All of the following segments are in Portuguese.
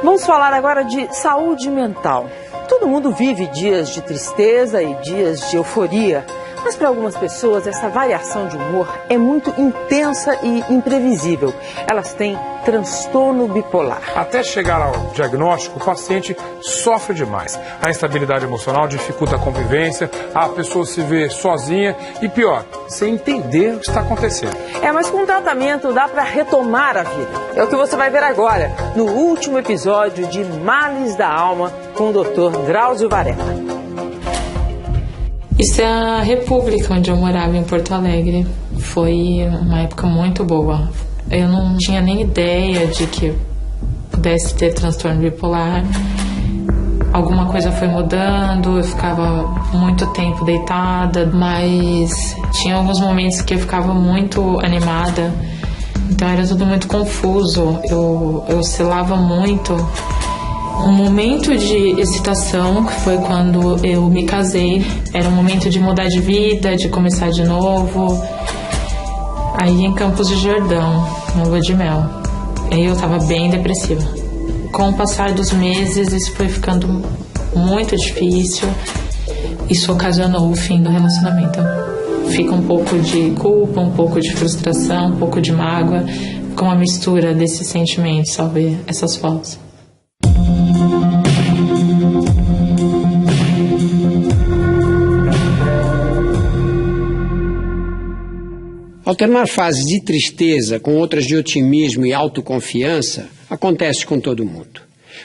Vamos falar agora de saúde mental. Todo mundo vive dias de tristeza e dias de euforia, mas para algumas pessoas essa variação de humor é muito intensa e imprevisível. Elas têm transtorno bipolar. Até chegar ao diagnóstico, o paciente sofre demais. A instabilidade emocional dificulta a convivência, a pessoa se vê sozinha e pior, sem entender o que está acontecendo. Mas com tratamento dá para retomar a vida. É o que você vai ver agora, no último episódio de Males da Alma, com o Dr. Drauzio Varela. Isso é a República onde eu morava, em Porto Alegre. Foi uma época muito boa. Eu não tinha nem ideia de que pudesse ter transtorno bipolar. Alguma coisa foi mudando, eu ficava muito tempo deitada, mas tinha alguns momentos que eu ficava muito animada. Então era tudo muito confuso, eu oscilava muito. Um momento de excitação, que foi quando eu me casei, era um momento de mudar de vida, de começar de novo. Aí em Campos do Jordão, na lua de mel. Aí eu tava bem depressiva. Com o passar dos meses, isso foi ficando muito difícil. Isso ocasionou o fim do relacionamento. Fica um pouco de culpa, um pouco de frustração, um pouco de mágoa, com a mistura desses sentimentos ao ver essas fotos. Alternar fases de tristeza com outras de otimismo e autoconfiança acontece com todo mundo.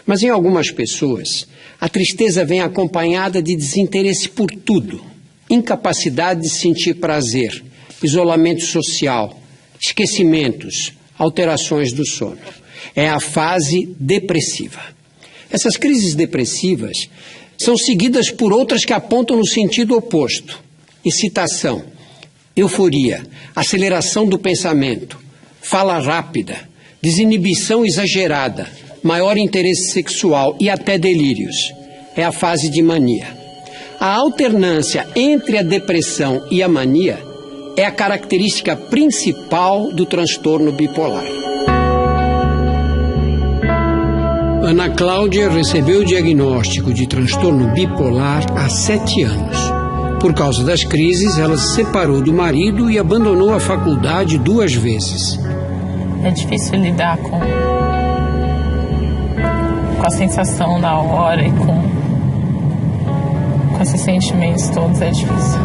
Mas em algumas pessoas, a tristeza vem acompanhada de desinteresse por tudo, incapacidade de sentir prazer, isolamento social, esquecimentos, alterações do sono. É a fase depressiva. Essas crises depressivas são seguidas por outras que apontam no sentido oposto: excitação, euforia, aceleração do pensamento, fala rápida, desinibição exagerada, maior interesse sexual e até delírios. É a fase de mania. A alternância entre a depressão e a mania é a característica principal do transtorno bipolar. Ana Cláudia recebeu o diagnóstico de transtorno bipolar há 7 anos. Por causa das crises, ela se separou do marido e abandonou a faculdade 2 vezes. É difícil lidar com a sensação na hora e com esses sentimentos todos, é difícil.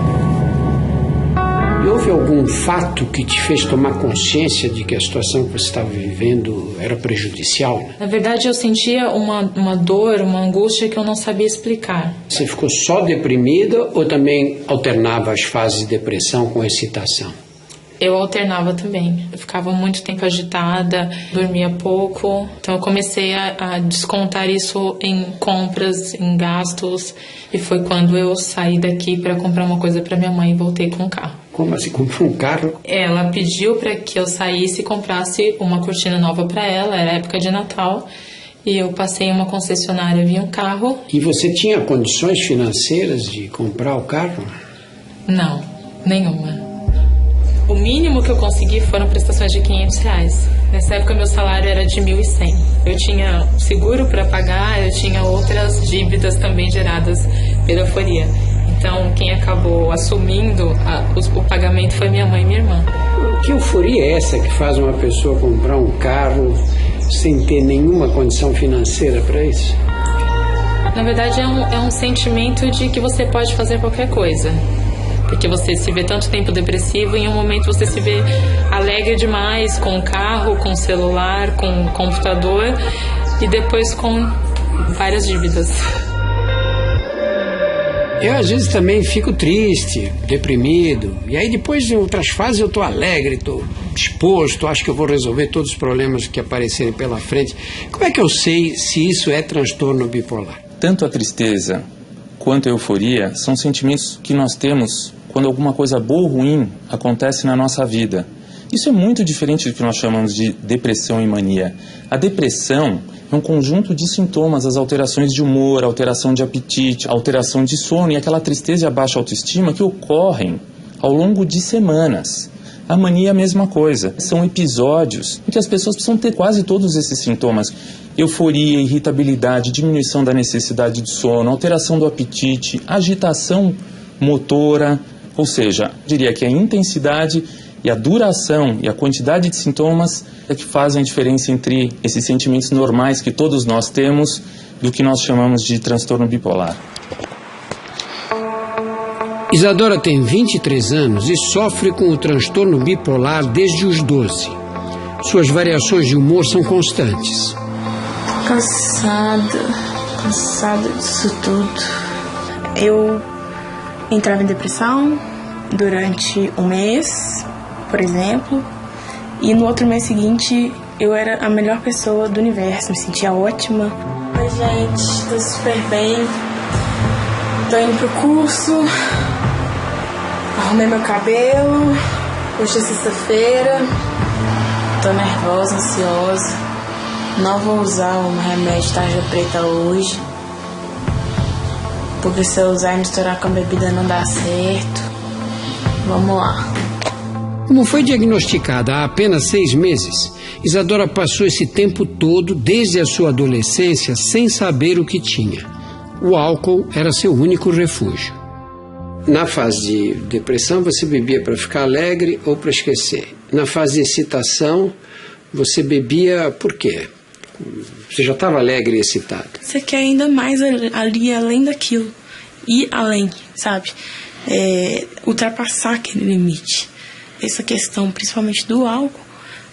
E houve algum fato que te fez tomar consciência de que a situação que você estava vivendo era prejudicial? Na verdade, eu sentia uma dor, uma angústia que eu não sabia explicar. Você ficou só deprimida ou também alternava as fases de depressão com excitação? Eu alternava também. Eu ficava muito tempo agitada, dormia pouco. Então eu comecei a descontar isso em compras, em gastos. E foi quando eu saí daqui para comprar uma coisa para minha mãe e voltei com o carro. Como assim? Comprou um carro? Ela pediu para que eu saísse e comprasse uma cortina nova para ela. Era época de Natal. E eu passei em uma concessionária, vi um carro. E você tinha condições financeiras de comprar o carro? Não, nenhuma. O mínimo que eu consegui foram prestações de R$500. Nessa época meu salário era de 1.100. Eu tinha seguro para pagar, eu tinha outras dívidas também geradas pela euforia. Então quem acabou assumindo o pagamento foi minha mãe e minha irmã. Que euforia é essa que faz uma pessoa comprar um carro sem ter nenhuma condição financeira para isso? Na verdade é um sentimento de que você pode fazer qualquer coisa. Porque você se vê tanto tempo depressivo e em um momento você se vê alegre demais com o carro, com o celular, com o computador e depois com várias dívidas. Eu às vezes também fico triste, deprimido, e aí depois em outras fases eu estou alegre, estou disposto, acho que eu vou resolver todos os problemas que aparecerem pela frente. Como é que eu sei se isso é transtorno bipolar? Tanto a tristeza quanto a euforia são sentimentos que nós temos quando alguma coisa boa ou ruim acontece na nossa vida. Isso é muito diferente do que nós chamamos de depressão e mania. A depressão é um conjunto de sintomas, as alterações de humor, alteração de apetite, alteração de sono e aquela tristeza e a baixa autoestima que ocorrem ao longo de semanas. A mania é a mesma coisa. São episódios em que as pessoas precisam ter quase todos esses sintomas. Euforia, irritabilidade, diminuição da necessidade de sono, alteração do apetite, agitação motora. Ou seja, eu diria que a intensidade e a duração e a quantidade de sintomas é que fazem a diferença entre esses sentimentos normais que todos nós temos do que nós chamamos de transtorno bipolar. Isadora tem 23 anos e sofre com o transtorno bipolar desde os 12. Suas variações de humor são constantes. Cansada disso tudo. Eu entrava em depressão durante um mês, por exemplo, e no outro mês seguinte eu era a melhor pessoa do universo, me sentia ótima. Oi, gente, tô super bem. Tô indo pro curso, arrumei meu cabelo, hoje é sexta-feira, tô nervosa, ansiosa, não vou usar o remédio tarja preta hoje, porque se eu usar e misturar com a bebida não dá certo. Vamos lá. Como foi diagnosticada há apenas 6 meses, Isadora passou esse tempo todo, desde a sua adolescência, sem saber o que tinha. O álcool era seu único refúgio. Na fase de depressão, você bebia para ficar alegre ou para esquecer. Na fase de excitação, você bebia por quê? Você já estava alegre e excitado. Você quer ainda mais ali, além daquilo. Ir além, sabe? Ultrapassar aquele limite. Essa questão, principalmente do álcool,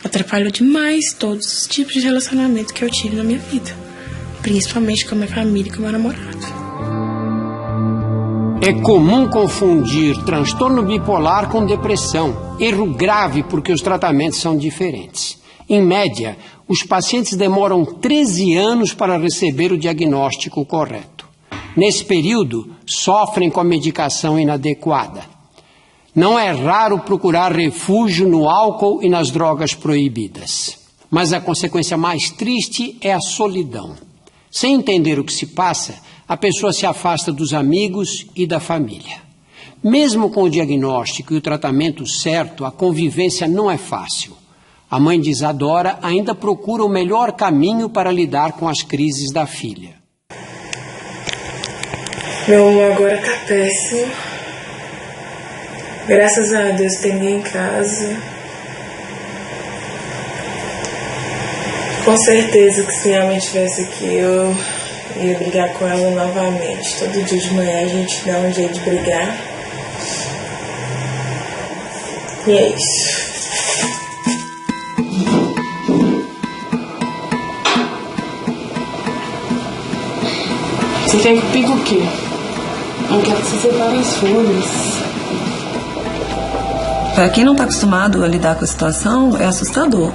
atrapalhou demais todos os tipos de relacionamento que eu tive na minha vida. Principalmente com a minha família e com o meu namorado. É comum confundir transtorno bipolar com depressão. Erro grave porque os tratamentos são diferentes. Em média, os pacientes demoram 13 anos para receber o diagnóstico correto. Nesse período, sofrem com a medicação inadequada. Não é raro procurar refúgio no álcool e nas drogas proibidas. Mas a consequência mais triste é a solidão. Sem entender o que se passa, a pessoa se afasta dos amigos e da família. Mesmo com o diagnóstico e o tratamento certo, a convivência não é fácil. A mãe de Isadora ainda procura o melhor caminho para lidar com as crises da filha. Meu humor agora tá péssimo. Graças a Deus tem ninguém em casa. Com certeza que se minha mãe estivesse aqui, eu ia brigar com ela novamente. Todo dia de manhã a gente dá um jeito de brigar. E é isso. Você quer que pique o quê? Eu quero que você separe as folhas. Para quem não está acostumado a lidar com a situação, é assustador.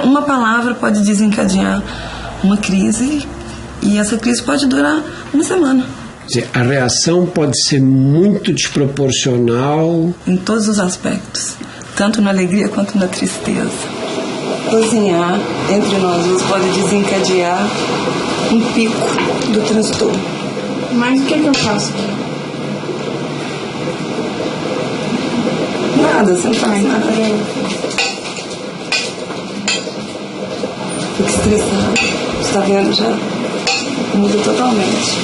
Uma palavra pode desencadear uma crise e essa crise pode durar uma semana. Quer dizer, a reação pode ser muito desproporcional. Em todos os aspectos, tanto na alegria quanto na tristeza. Cozinhar entre nós dois pode desencadear um pico do transtorno. Mas o que é que eu faço aqui? Nada, você não faz nada. Fica estressado. Você está vendo já? Muda totalmente.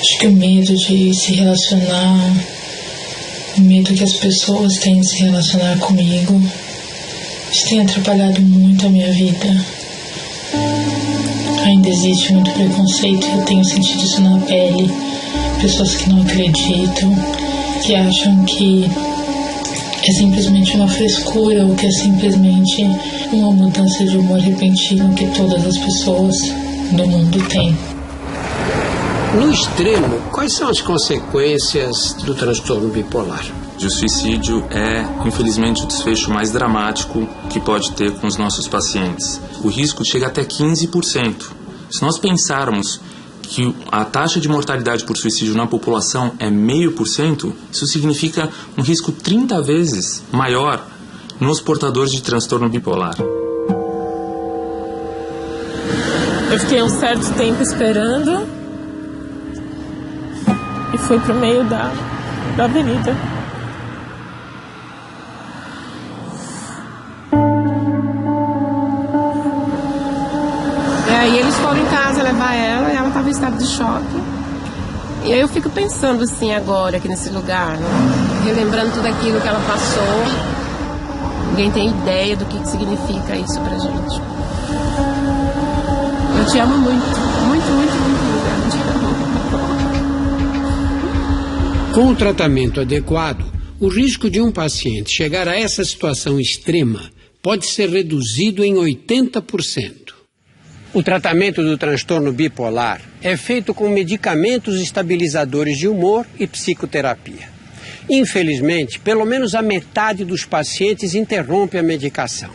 Acho que o medo de se relacionar, o medo que as pessoas têm de se relacionar comigo, isso tem atrapalhado muito a minha vida. Ainda existe muito preconceito, eu tenho sentido isso na pele. Pessoas que não acreditam, que acham que é simplesmente uma frescura ou que é simplesmente uma mudança de humor repentino que todas as pessoas do mundo têm. No extremo, quais são as consequências do transtorno bipolar? O suicídio é, infelizmente, o desfecho mais dramático que pode ter com os nossos pacientes. O risco chega até 15%. Se nós pensarmos que a taxa de mortalidade por suicídio na população é 0,5%, isso significa um risco 30 vezes maior nos portadores de transtorno bipolar. Eu fiquei um certo tempo esperando e fui pro meio da avenida. E aí eles foram em casa levar ela e ela estava em estado de choque. E aí eu fico pensando assim agora, aqui nesse lugar, né? Relembrando tudo aquilo que ela passou. Ninguém tem ideia do que significa isso pra gente. Eu te amo muito, muito, muito, muito, te amo. Com o tratamento adequado, o risco de um paciente chegar a essa situação extrema pode ser reduzido em 80%. O tratamento do transtorno bipolar é feito com medicamentos estabilizadores de humor e psicoterapia. Infelizmente, pelo menos a metade dos pacientes interrompe a medicação.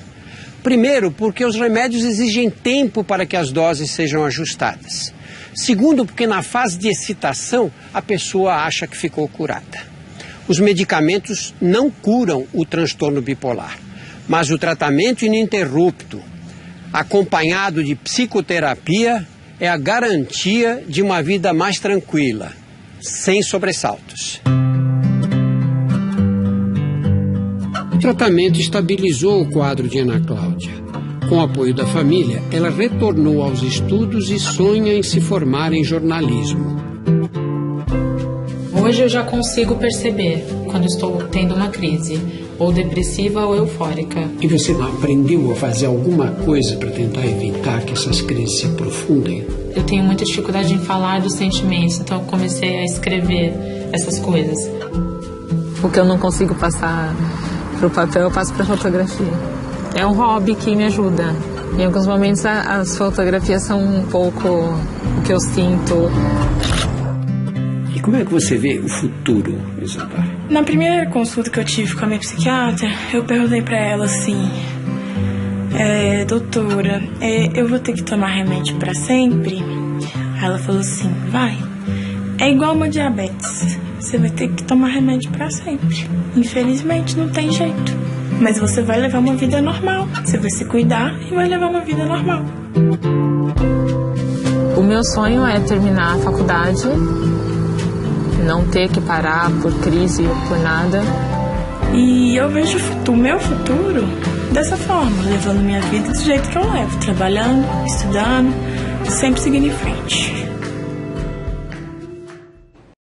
Primeiro, porque os remédios exigem tempo para que as doses sejam ajustadas. Segundo, porque na fase de excitação a pessoa acha que ficou curada. Os medicamentos não curam o transtorno bipolar, mas o tratamento ininterrupto, acompanhado de psicoterapia, é a garantia de uma vida mais tranquila, sem sobressaltos. O tratamento estabilizou o quadro de Ana Cláudia. Com o apoio da família, ela retornou aos estudos e sonha em se formar em jornalismo. Hoje eu já consigo perceber quando estou tendo uma crise, ou depressiva ou eufórica. E você não aprendeu a fazer alguma coisa para tentar evitar que essas crises se aprofundem? Eu tenho muita dificuldade em falar dos sentimentos, então eu comecei a escrever essas coisas. O que eu não consigo passar pro papel, eu passo pra fotografia. É um hobby que me ajuda. Em alguns momentos as fotografias são um pouco o que eu sinto. E como é que você vê o futuro, Isadora? Na primeira consulta que eu tive com a minha psiquiatra, eu perguntei pra ela assim: doutora, eu vou ter que tomar remédio pra sempre? Aí ela falou assim: vai. É igual uma diabetes. Você vai ter que tomar remédio pra sempre. Infelizmente, não tem jeito. Mas você vai levar uma vida normal. Você vai se cuidar e vai levar uma vida normal. O meu sonho é terminar a faculdade, não ter que parar por crise ou por nada. E eu vejo o meu futuro dessa forma, levando minha vida do jeito que eu levo. Trabalhando, estudando, sempre seguindo em frente.